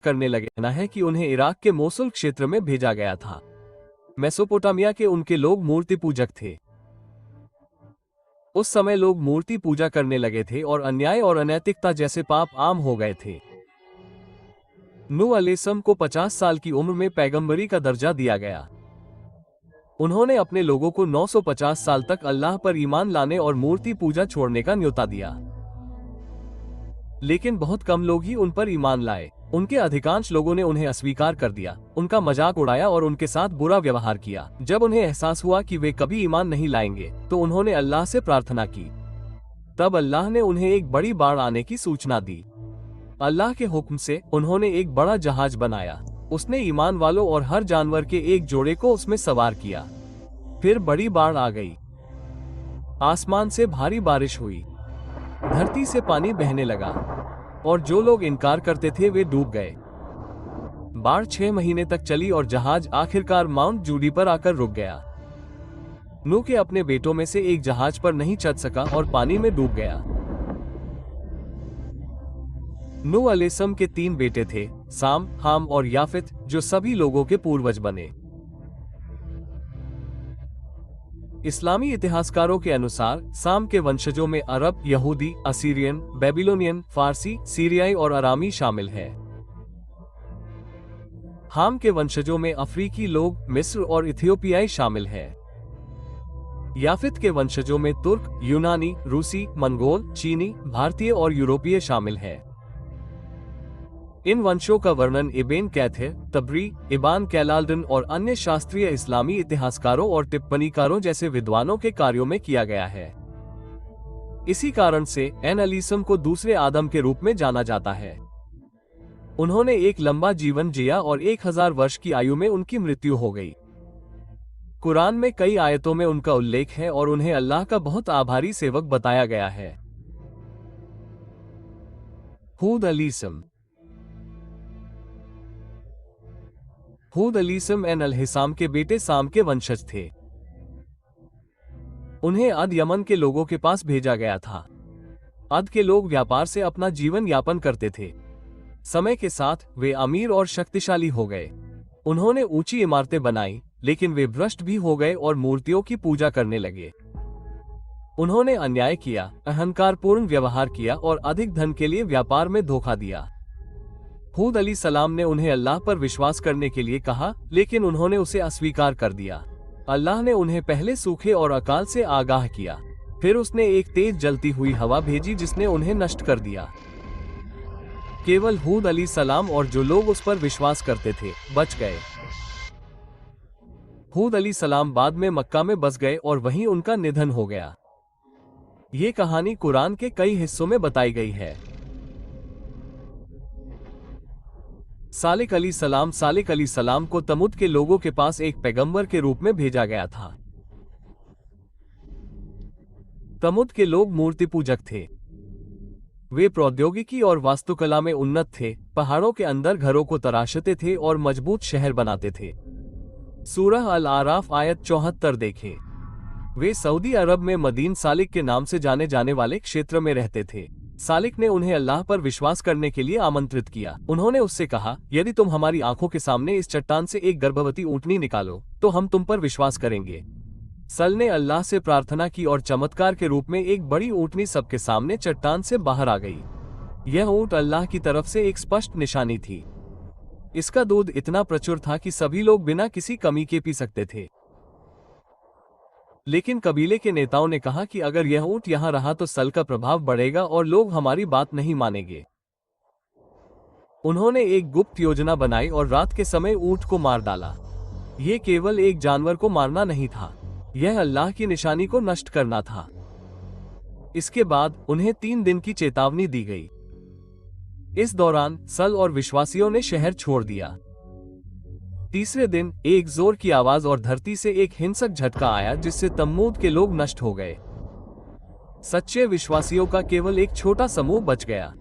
करने लगे। कहना है कि उन्हें इराक के मोसुल क्षेत्र में भेजा गया था। मेसोपोटामिया के उनके लोग मूर्ति पूजक थे। उस समय लोग मूर्ति पूजा करने लगे थे और अन्याय और अनैतिकता जैसे पाप आम हो गए थे। नूह अलैहिस्सलाम को 50 साल की उम्र में पैगंबरी का दर्जा दिया गया। उन्होंने अपने लोगों को 950 साल तक अल्लाह पर ईमान लाने और मूर्ति पूजा छोड़ने का न्योता दिया, लेकिन बहुत कम लोग ही उन पर ईमान लाए। उनके अधिकांश लोगों ने उन्हें अस्वीकार कर दिया, उनका मजाक उड़ाया और उनके साथ बुरा व्यवहार किया। जब उन्हें एहसास हुआ कि वे कभी ईमान नहीं लाएंगे, तो उन्होंने अल्लाह से प्रार्थना की। तब अल्लाह ने उन्हें एक बड़ी बाढ़ आने की सूचना दी। अल्लाह के हुक्म से उन्होंने एक बड़ा जहाज बनाया। उसने ईमान वालों और हर जानवर के एक जोड़े को उसमें सवार किया। फिर बड़ी बाढ़ आ गई। आसमान से भारी बारिश हुई, धरती से पानी बहने लगा और जो लोग इनकार करते थे वे डूब गए। बाढ़ 6 महीने तक चली और जहाज आखिरकार माउंट जूडी पर आकर रुक गया। नूह के अपने बेटों में से एक जहाज पर नहीं चढ़ सका और पानी में डूब गया। नूह अलैहिस्सलाम के 3 बेटे थे, साम, हाम और याफित, जो सभी लोगों के पूर्वज बने। इस्लामी इतिहासकारों के अनुसार साम के वंशजों में अरब, यहूदी, असीरियन, बेबीलोनियन, फारसी, सीरियाई और अरामी शामिल है। हाम के वंशजों में अफ्रीकी लोग, मिस्र और इथियोपियाई शामिल है। याफित के वंशजों में तुर्क, यूनानी, रूसी, मंगोल, चीनी, भारतीय और यूरोपीय शामिल है। इन वंशों का वर्णन इब्न कैथिर, तबरी, इबान कैलाल्डन और अन्य शास्त्रीय इस्लामी इतिहासकारों और टिप्पणीकारों जैसे विद्वानों के कार्यों में किया गया है। इसी कारण से एन अलैहिस्सलाम को दूसरे आदम के रूप में जाना जाता है। उन्होंने एक लंबा जीवन जिया और 1000 वर्ष की आयु में उनकी मृत्यु हो गई। कुरान में कई आयतों में उनका उल्लेख है और उन्हें अल्लाह का बहुत आभारी सेवक बताया गया है। हूद अलैहिस्सलाम। हूद अलैहिस्सलाम एन अलैहिस्सलाम के बेटे साम के वंशज थे। उन्हें अद यमन के लोगों के पास भेजा गया था। अद के लोग व्यापार से अपना जीवन यापन करते थे। समय के साथ वे अमीर और शक्तिशाली हो गए। उन्होंने ऊंची इमारतें बनाई, लेकिन वे भ्रष्ट भी हो गए और मूर्तियों की पूजा करने लगे। उन्होंने अन्याय किया, अहंकारपूर्ण व्यवहार किया और अधिक धन के लिए व्यापार में धोखा दिया। हूद अलैहिस्सलाम ने उन्हें अल्लाह पर विश्वास करने के लिए कहा, लेकिन उन्होंने उसे अस्वीकार कर दिया। अल्लाह ने उन्हें पहले सूखे और अकाल से आगाह किया, फिर उसने एक तेज जलती हुई हवा भेजी जिसने उन्हें नष्ट कर दिया। केवल हूद अलैहिस्सलाम और जो लोग उस पर विश्वास करते थे बच गए। हूद अलैहिस्सलाम बाद में मक्का में बस गए और वहीं उनका निधन हो गया। ये कहानी कुरान के कई हिस्सों में बताई गई है। सालिक अलैहिस्सलाम को तमुद के लोगों के पास एक पैगंबर के रूप में भेजा गया था। तमुद के लोग मूर्ति पूजक थे। वे प्रौद्योगिकी और वास्तुकला में उन्नत थे, पहाड़ों के अंदर घरों को तराशते थे और मजबूत शहर बनाते थे। सूरह अल आराफ आयत 74 देखें। वे सऊदी अरब में मदीन सालिक के नाम से जाने जाने वाले क्षेत्र में रहते थे। सालिक ने उन्हें अल्लाह पर विश्वास करने के लिए आमंत्रित किया। उन्होंने उससे कहा, यदि तुम हमारी आंखों के सामने इस चट्टान से एक गर्भवती ऊंटनी निकालो तो हम तुम पर विश्वास करेंगे। सल ने अल्लाह से प्रार्थना की और चमत्कार के रूप में एक बड़ी ऊंटनी सबके सामने चट्टान से बाहर आ गई। यह ऊंट अल्लाह की तरफ से एक स्पष्ट निशानी थी। इसका दूध इतना प्रचुर था कि सभी लोग बिना किसी कमी के पी सकते थे। लेकिन कबीले के नेताओं ने कहा कि अगर यह ऊंट यहां रहा तो सल का प्रभाव बढ़ेगा और लोग हमारी बात नहीं मानेंगे। उन्होंने एक गुप्त योजना बनाई और रात के समय ऊंट को मार डाला। यह केवल एक जानवर को मारना नहीं था, यह अल्लाह की निशानी को नष्ट करना था। इसके बाद उन्हें 3 दिन की चेतावनी दी गई। इस दौरान सल और विश्वासियों ने शहर छोड़ दिया। तीसरे दिन एक जोर की आवाज और धरती से एक हिंसक झटका आया जिससे तम्मूद के लोग नष्ट हो गए। सच्चे विश्वासियों का केवल एक छोटा समूह बच गया।